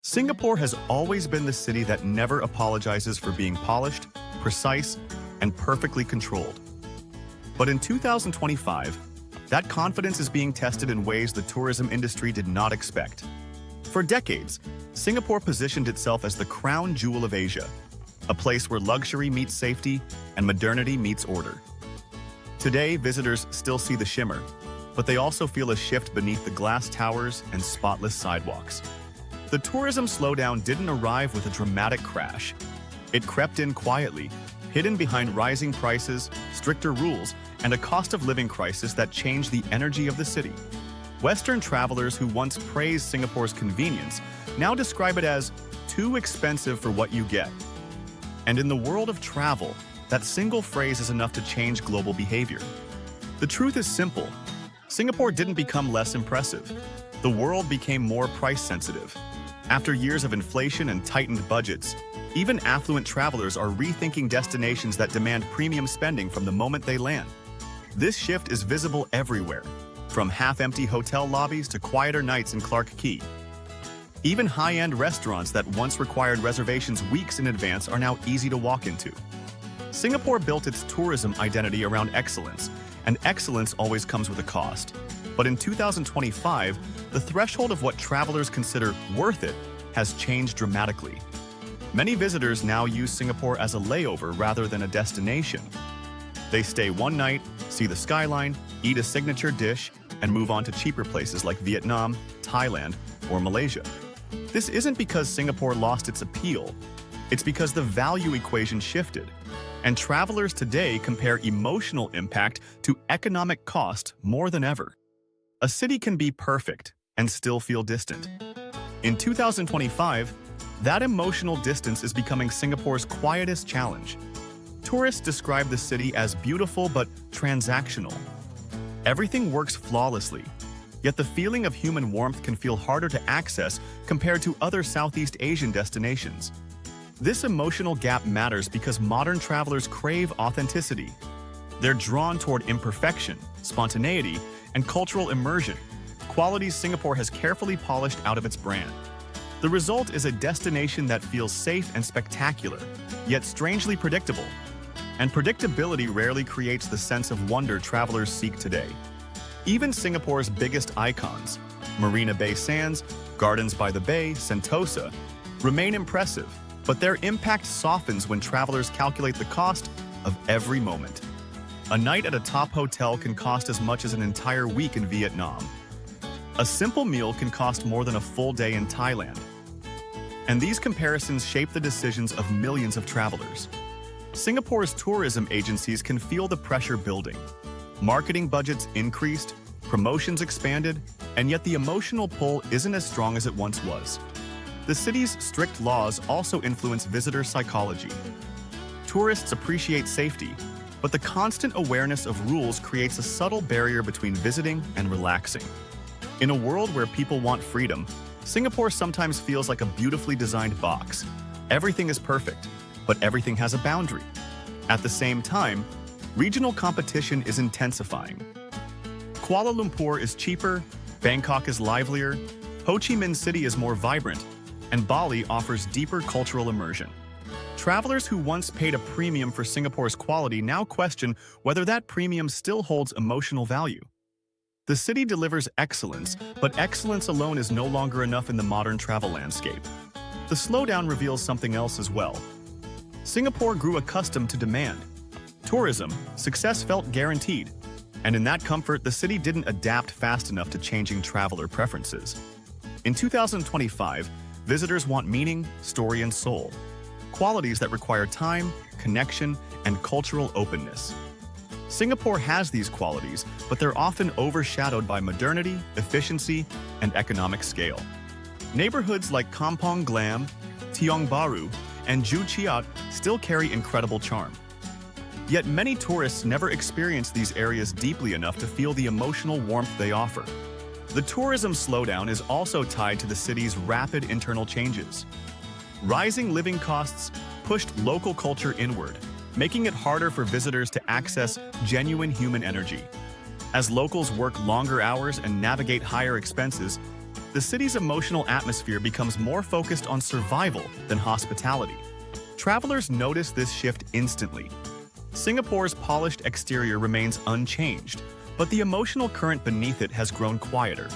Singapore has always been the city that never apologizes for being polished, precise, and perfectly controlled. But in 2025, that confidence is being tested in ways the tourism industry did not expect. For decades, Singapore positioned itself as the crown jewel of Asia, a place where luxury meets safety and modernity meets order. Today, visitors still see the shimmer, but they also feel a shift beneath the glass towers and spotless sidewalks. The tourism slowdown didn't arrive with a dramatic crash. It crept in quietly, hidden behind rising prices, stricter rules, and a cost of living crisis that changed the energy of the city. Western travelers who once praised Singapore's convenience now describe it as too expensive for what you get. And in the world of travel, that single phrase is enough to change global behavior. The truth is simple. Singapore didn't become less impressive. The world became more price-sensitive. After years of inflation and tightened budgets, even affluent travelers are rethinking destinations that demand premium spending from the moment they land. This shift is visible everywhere, from half-empty hotel lobbies to quieter nights in Clarke Quay. Even high-end restaurants that once required reservations weeks in advance are now easy to walk into. Singapore built its tourism identity around excellence, and excellence always comes with a cost. But in 2025, the threshold of what travelers consider worth it has changed dramatically. Many visitors now use Singapore as a layover rather than a destination. They stay one night, see the skyline, eat a signature dish, and move on to cheaper places like Vietnam, Thailand, or Malaysia. This isn't because Singapore lost its appeal. It's because the value equation shifted, and travelers today compare emotional impact to economic cost more than ever. A city can be perfect and still feel distant. In 2025, that emotional distance is becoming Singapore's quietest challenge. Tourists describe the city as beautiful but transactional. Everything works flawlessly, yet the feeling of human warmth can feel harder to access compared to other Southeast Asian destinations. This emotional gap matters because modern travelers crave authenticity. They're drawn toward imperfection, spontaneity, and cultural immersion, qualities Singapore has carefully polished out of its brand. The result is a destination that feels safe and spectacular, yet strangely predictable. And predictability rarely creates the sense of wonder travelers seek today. Even Singapore's biggest icons, Marina Bay Sands, Gardens by the Bay, Sentosa, remain impressive, but their impact softens when travelers calculate the cost of every moment. A night at a top hotel can cost as much as an entire week in Vietnam. A simple meal can cost more than a full day in Thailand. And these comparisons shape the decisions of millions of travelers. Singapore's tourism agencies can feel the pressure building. Marketing budgets increased, promotions expanded, and yet the emotional pull isn't as strong as it once was. The city's strict laws also influence visitor psychology. Tourists appreciate safety, but the constant awareness of rules creates a subtle barrier between visiting and relaxing. In a world where people want freedom, Singapore sometimes feels like a beautifully designed box. Everything is perfect, but everything has a boundary. At the same time, regional competition is intensifying. Kuala Lumpur is cheaper, Bangkok is livelier, Ho Chi Minh City is more vibrant, and Bali offers deeper cultural immersion. Travelers who once paid a premium for Singapore's quality now question whether that premium still holds emotional value. The city delivers excellence, but excellence alone is no longer enough in the modern travel landscape. The slowdown reveals something else as well. Singapore grew accustomed to demand. Tourism, success felt guaranteed, and in that comfort, the city didn't adapt fast enough to changing traveler preferences. In 2025, visitors want meaning, story, and soul. Qualities that require time, connection, and cultural openness. Singapore has these qualities, but they're often overshadowed by modernity, efficiency, and economic scale. Neighborhoods like Kampong Glam, Tiong Bahru, and Joo Chiat still carry incredible charm. Yet many tourists never experience these areas deeply enough to feel the emotional warmth they offer. The tourism slowdown is also tied to the city's rapid internal changes. Rising living costs pushed local culture inward, making it harder for visitors to access genuine human energy. As locals work longer hours and navigate higher expenses, the city's emotional atmosphere becomes more focused on survival than hospitality. Travelers notice this shift instantly. Singapore's polished exterior remains unchanged, but the emotional current beneath it has grown quieter.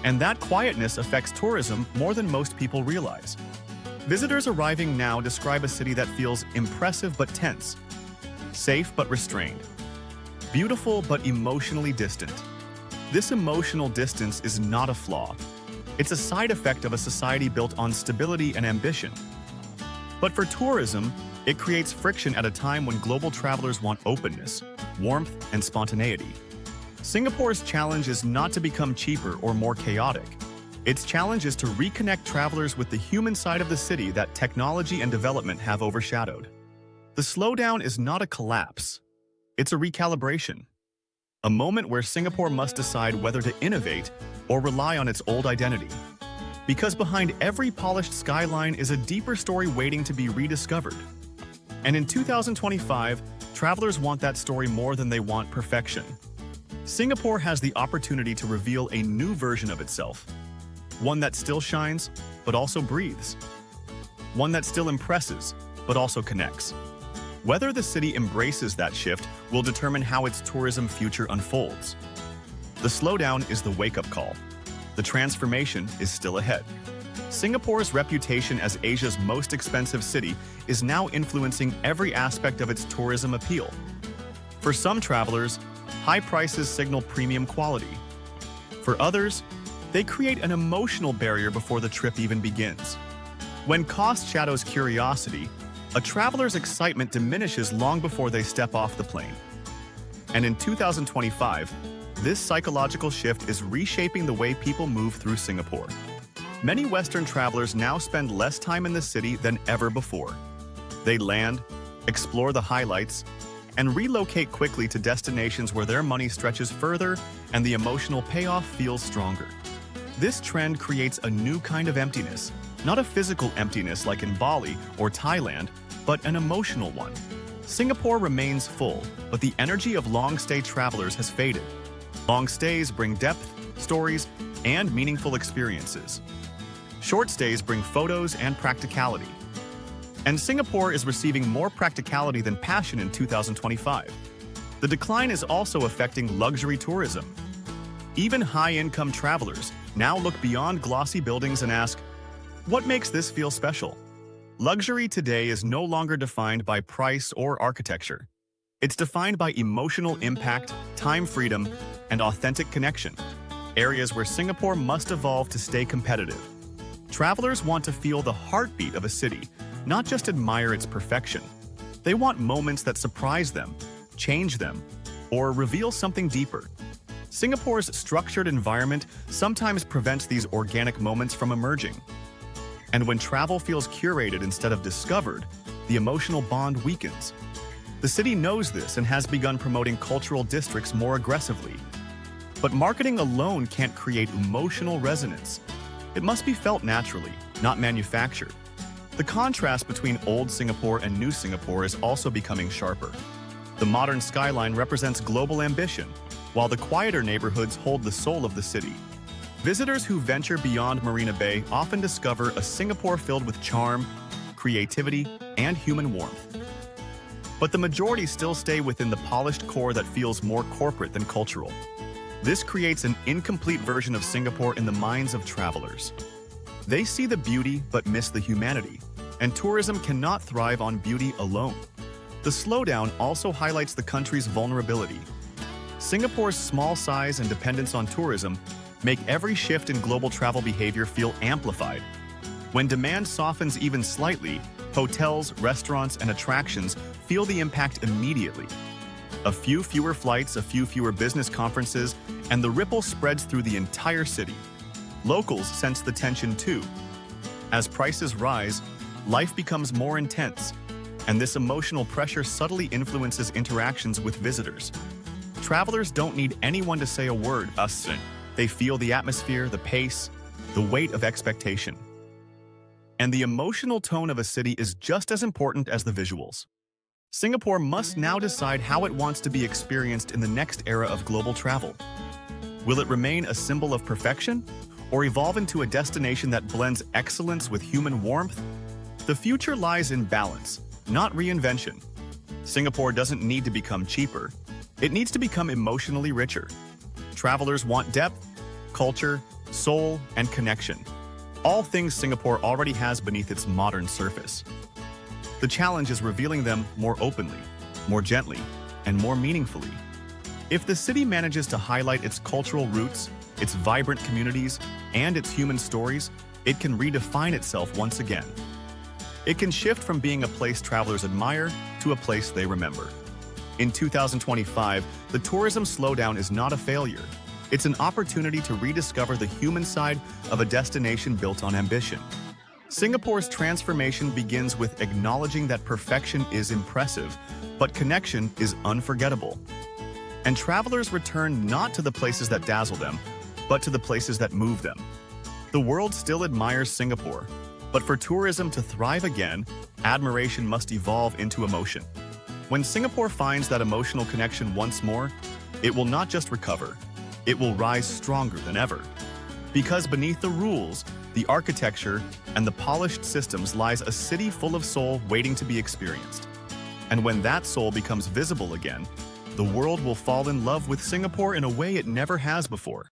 And that quietness affects tourism more than most people realize. Visitors arriving now describe a city that feels impressive but tense, safe but restrained, beautiful but emotionally distant. This emotional distance is not a flaw. It's a side effect of a society built on stability and ambition. But for tourism, it creates friction at a time when global travelers want openness, warmth, and spontaneity. Singapore's challenge is not to become cheaper or more chaotic. Its challenge is to reconnect travelers with the human side of the city that technology and development have overshadowed. The slowdown is not a collapse. It's a recalibration. A moment where Singapore must decide whether to innovate or rely on its old identity. Because behind every polished skyline is a deeper story waiting to be rediscovered. And in 2025, travelers want that story more than they want perfection. Singapore has the opportunity to reveal a new version of itself. One that still shines, but also breathes. One that still impresses, but also connects. Whether the city embraces that shift will determine how its tourism future unfolds. The slowdown is the wake-up call. The transformation is still ahead. Singapore's reputation as Asia's most expensive city is now influencing every aspect of its tourism appeal. For some travelers, high prices signal premium quality. For others, they create an emotional barrier before the trip even begins. When cost shadows curiosity, a traveler's excitement diminishes long before they step off the plane. And in 2025, this psychological shift is reshaping the way people move through Singapore. Many Western travelers now spend less time in the city than ever before. They land, explore the highlights, and relocate quickly to destinations where their money stretches further and the emotional payoff feels stronger. This trend creates a new kind of emptiness, not a physical emptiness like in Bali or Thailand, but an emotional one. Singapore remains full, but the energy of long-stay travelers has faded. Long stays bring depth, stories, and meaningful experiences. Short stays bring photos and practicality. And Singapore is receiving more practicality than passion in 2025. The decline is also affecting luxury tourism. Even high-income travelers now look beyond glossy buildings and ask, what makes this feel special? Luxury today is no longer defined by price or architecture. It's defined by emotional impact, time freedom, and authentic connection, areas where Singapore must evolve to stay competitive. Travelers want to feel the heartbeat of a city, not just admire its perfection. They want moments that surprise them, change them, or reveal something deeper. Singapore's structured environment sometimes prevents these organic moments from emerging. And when travel feels curated instead of discovered, the emotional bond weakens. The city knows this and has begun promoting cultural districts more aggressively. But marketing alone can't create emotional resonance. It must be felt naturally, not manufactured. The contrast between old Singapore and new Singapore is also becoming sharper. The modern skyline represents global ambition, while the quieter neighborhoods hold the soul of the city. Visitors who venture beyond Marina Bay often discover a Singapore filled with charm, creativity, and human warmth. But the majority still stay within the polished core that feels more corporate than cultural. This creates an incomplete version of Singapore in the minds of travelers. They see the beauty but miss the humanity, and tourism cannot thrive on beauty alone. The slowdown also highlights the country's vulnerability. Singapore's small size and dependence on tourism make every shift in global travel behavior feel amplified. When demand softens even slightly, hotels, restaurants, and attractions feel the impact immediately. A few fewer flights, a few fewer business conferences, and the ripple spreads through the entire city. Locals sense the tension too. As prices rise, life becomes more intense, and this emotional pressure subtly influences interactions with visitors. Travelers don't need anyone to say a word. They feel the atmosphere, the pace, the weight of expectation. And the emotional tone of a city is just as important as the visuals. Singapore must now decide how it wants to be experienced in the next era of global travel. Will it remain a symbol of perfection, or evolve into a destination that blends excellence with human warmth? The future lies in balance, not reinvention. Singapore doesn't need to become cheaper. It needs to become emotionally richer. Travelers want depth, culture, soul, and connection. All things Singapore already has beneath its modern surface. The challenge is revealing them more openly, more gently, and more meaningfully. If the city manages to highlight its cultural roots, its vibrant communities, and its human stories, it can redefine itself once again. It can shift from being a place travelers admire to a place they remember. In 2025, the tourism slowdown is not a failure. It's an opportunity to rediscover the human side of a destination built on ambition. Singapore's transformation begins with acknowledging that perfection is impressive, but connection is unforgettable. And travelers return not to the places that dazzle them, but to the places that move them. The world still admires Singapore, but for tourism to thrive again, admiration must evolve into emotion. When Singapore finds that emotional connection once more, it will not just recover, it will rise stronger than ever. Because beneath the rules, the architecture, and the polished systems lies a city full of soul waiting to be experienced. And when that soul becomes visible again, the world will fall in love with Singapore in a way it never has before.